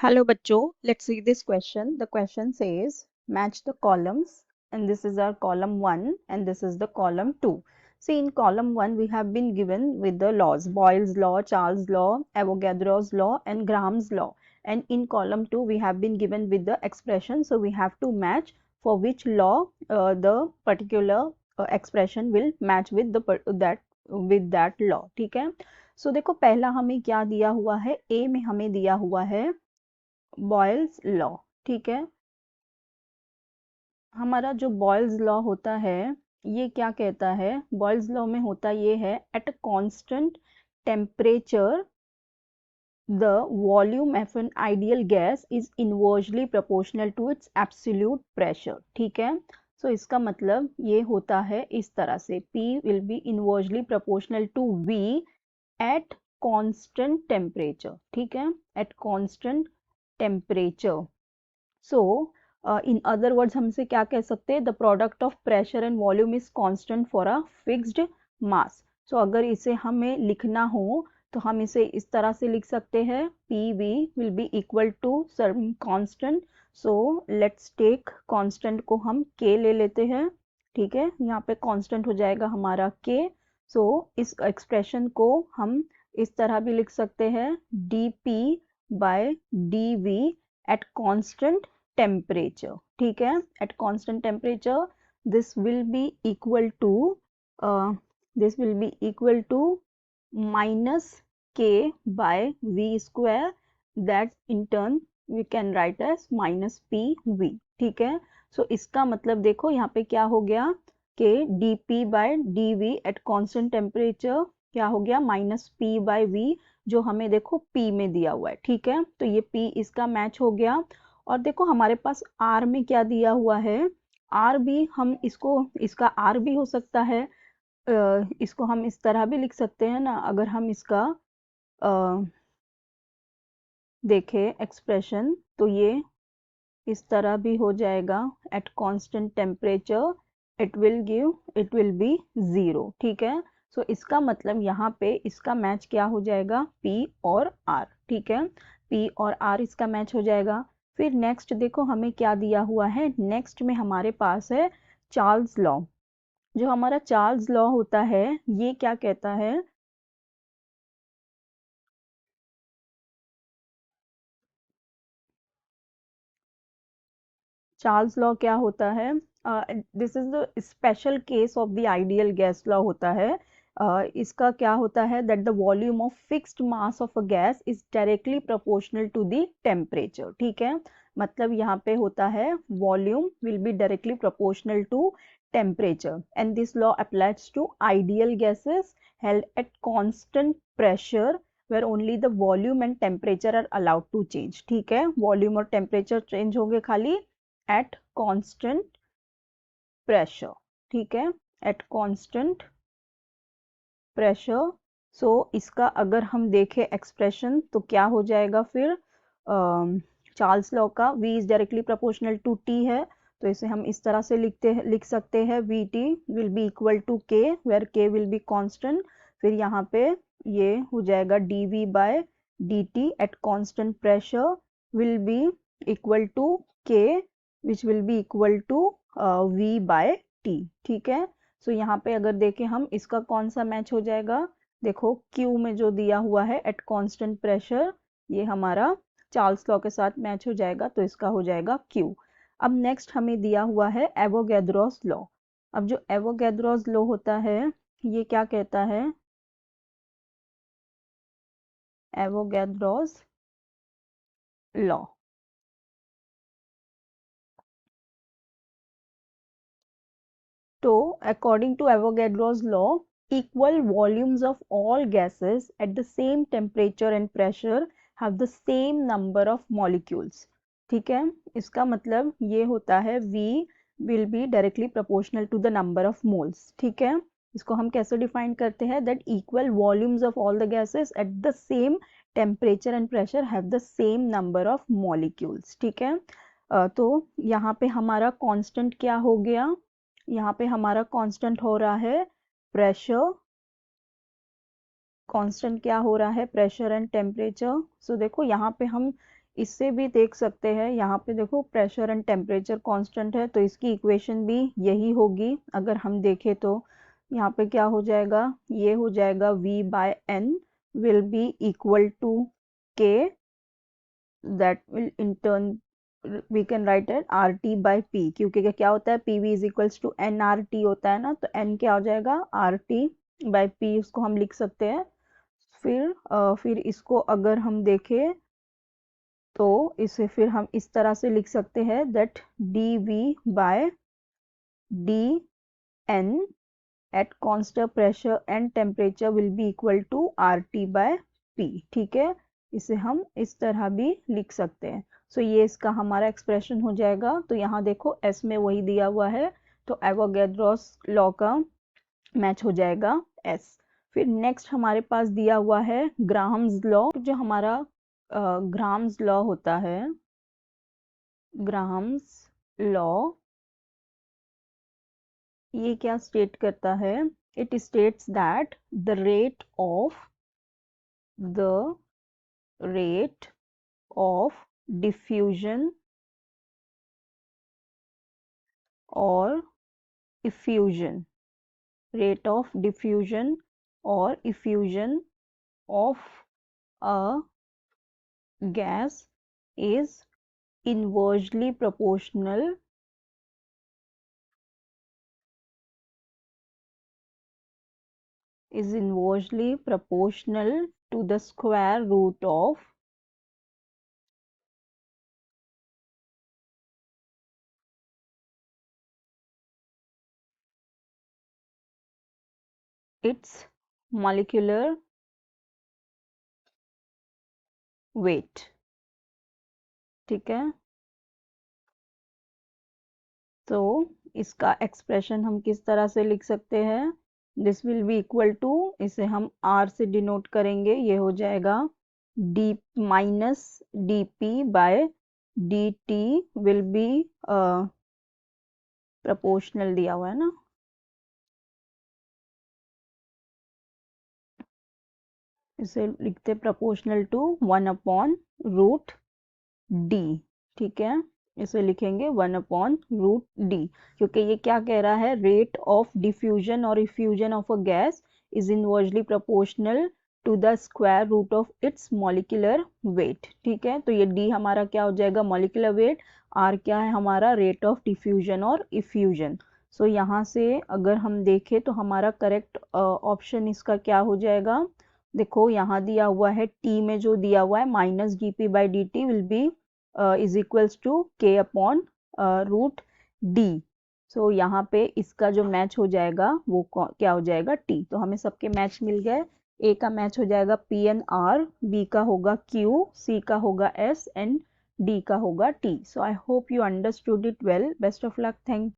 Hello bachcho, let's see this question. The question says match the columns and this is our column 1 and this is the column 2. See, in column 1 we have been given with the laws, Boyle's law, Charles' law, Avogadro's law and Graham's law, and in column 2 we have been given with the expression, so we have to match for which law the particular expression will match with that law. ठीक है, so देखो पहला हमें क्या दिया हुआ है, ए में हमें दिया हुआ है बॉयल्स लॉ। ठीक है, हमारा जो बॉयल्स लॉ होता है ये क्या कहता है, बॉयल्स लॉ में होता ये है at a constant temperature the volume of an ideal gas is inversely proportional to its absolute pressure। ठीक है, सो इसका मतलब ये होता है इस तरह से, P will be inversely proportional to V at constant temperature। ठीक है, at constant temperature। So in other words हमसे क्या कह सकते हैं, the product of pressure and volume is constant for a fixed mass. So अगर इसे हमें लिखना हो तो हम इसे इस तरह से लिख सकते हैं, P V will be equal to some constant. So let's take constant को हम के ले लेते हैं। ठीक है, यहाँ पे कांस्टेंट हो जाएगा हमारा के। सो इस एक्सप्रेशन को हम इस तरह भी लिख सकते हैं, D P by D V at constant temperature। ठीक है, at constant temperature this will be equal to minus k by v square, that in turn we can write as minus pv। ठीक है, सो इसका मतलब देखो यहाँ पे क्या हो गया कि dp by dv at constant temperature क्या हो गया, माइनस पी बाई वी, जो हमें देखो P में दिया हुआ है। ठीक है, तो ये P इसका मैच हो गया। और देखो हमारे पास R में क्या दिया हुआ है, R भी हम इसका R भी हो सकता है, इसको हम इस तरह भी लिख सकते हैं ना, अगर हम इसका देखें एक्सप्रेशन तो ये इस तरह भी हो जाएगा, at constant temperature it will be 0। ठीक है, सो इसका मतलब यहाँ पे इसका मैच क्या हो जाएगा, P और R। ठीक है, P और R इसका मैच हो जाएगा। फिर नेक्स्ट देखो हमें क्या दिया हुआ है, नेक्स्ट में हमारे पास है चार्ल्स लॉ। जो हमारा चार्ल्स लॉ होता है ये क्या कहता है, चार्ल्स लॉ क्या होता है, this is the special case of the ideal gas law होता है। इसका क्या होता है, that the volume of fixed mass of a gas is directly proportional to the temperature. ठीक है, मतलब यहाँ पे होता है volume will be directly proportional to temperature, and this law applies to ideal gases held at constant pressure where only the volume and temperature are allowed to change। ठीक है, volume और टेम्परेचर चेंज होंगे खाली at constant pressure। ठीक है, at constant pressure। सो इसका अगर हम देखें एक्सप्रेशन तो क्या हो जाएगा फिर, चार्ल्स लॉ का v is directly proportional to t है, तो इसे हम इस तरह से लिख सकते हैं, V T will be equal to K, where K will be constant. फिर यहाँ पे ये हो जाएगा D V by D T at constant pressure will be equal to K, which will be equal to v by T. ठीक है, सो यहाँ पे अगर देखें हम इसका कौन सा मैच हो जाएगा, देखो Q में जो दिया हुआ है एट कांस्टेंट प्रेशर ये हमारा चार्ल्स लॉ के साथ मैच हो जाएगा, तो इसका हो जाएगा Q। अब नेक्स्ट हमें दिया हुआ है एवोगैड्रोस लॉ। अब जो एवोगैड्रोस लॉ होता है ये क्या कहता है, एवोगैड्रोस लॉ। तो according to Avogadro's law, equal volumes of all gases at the same temperature and pressure have the same number of molecules। ठीक है, इसका मतलब ये होता है V will be directly proportional to the number of moles। ठीक है, इसको हम कैसे डिफाइन करते हैं, that equal volumes of all the gases at the same temperature and pressure have the same number of molecules। ठीक है, तो यहाँ पे हमारा कांस्टेंट क्या हो गया, यहाँ पे हमारा कांस्टेंट हो रहा है प्रेशर, कांस्टेंट क्या हो रहा है, प्रेशर एंड टेम्परेचर। सो देखो यहाँ पे हम इससे भी देख सकते हैं, यहाँ पे देखो प्रेशर एंड टेम्परेचर कांस्टेंट है, तो इसकी इक्वेशन भी यही होगी। अगर हम देखें तो यहाँ पे क्या हो जाएगा, ये हो जाएगा V/N will be equal to K, that will in turn we can write it RT/P, क्योंकि क्या होता है PV is equals to nRT होता है ना, तो N क्या हो जाएगा RT/P, उसको हम लिख सकते हैं। फिर इसको अगर हम देखें तो इसे फिर हम इस तरह से लिख सकते हैं that dV/dN at constant pressure and temperature will be equal to RT/P, ठीक है। इसे हम इस तरह भी लिख सकते हैं। सो ये इसका हमारा एक्सप्रेशन हो जाएगा। तो यहाँ देखो S में वही दिया हुआ है, तो एवोगैड्रोस लॉ का मैच हो जाएगा S। फिर नेक्स्ट हमारे पास दिया हुआ है ग्राहम्स लॉ। जो हमारा ग्राहम्स लॉ होता है, ग्राहम्स लॉ ये क्या स्टेट करता है, it states that the rate of diffusion और effusion, rate of diffusion or effusion of a gas is inversely proportional to the square root of its molecular weight, ठीक है। तो इसका एक्सप्रेशन हम किस तरह से लिख सकते हैं, this will be equal to, इसे हम R से डिनोट करेंगे, ये हो जाएगा d minus dP/dt will B proportional दिया हुआ है ना, इसे लिखते प्रोपोर्शनल टू 1/√d, ठीक है। इसे लिखेंगे 1/√d, क्योंकि ये क्या कह रहा है, रेट ऑफ डिफ्यूजन और effusion of a gas is inversely proportional to the square root of its molecular weight, ठीक है। तो ये d हमारा क्या हो जाएगा, मॉलिक्यूलर वेट, r क्या है हमारा, रेट ऑफ डिफ्यूजन और इफ्यूजन। सो यहाँ से अगर हम देखें तो हमारा करेक्ट ऑप्शन इसका क्या हो जाएगा, देखो यहाँ दिया हुआ है t में जो दिया हुआ है minus dP/dt will be is equals to K/√d। So यहाँ पे इसका जो मैच हो जाएगा वो क्या हो जाएगा, t। तो हमें सबके मैच मिल गए। A का मैच हो जाएगा P/R, B का होगा Q, C का होगा S एंड D का होगा T। So I hope you understood it well. Best of luck, thank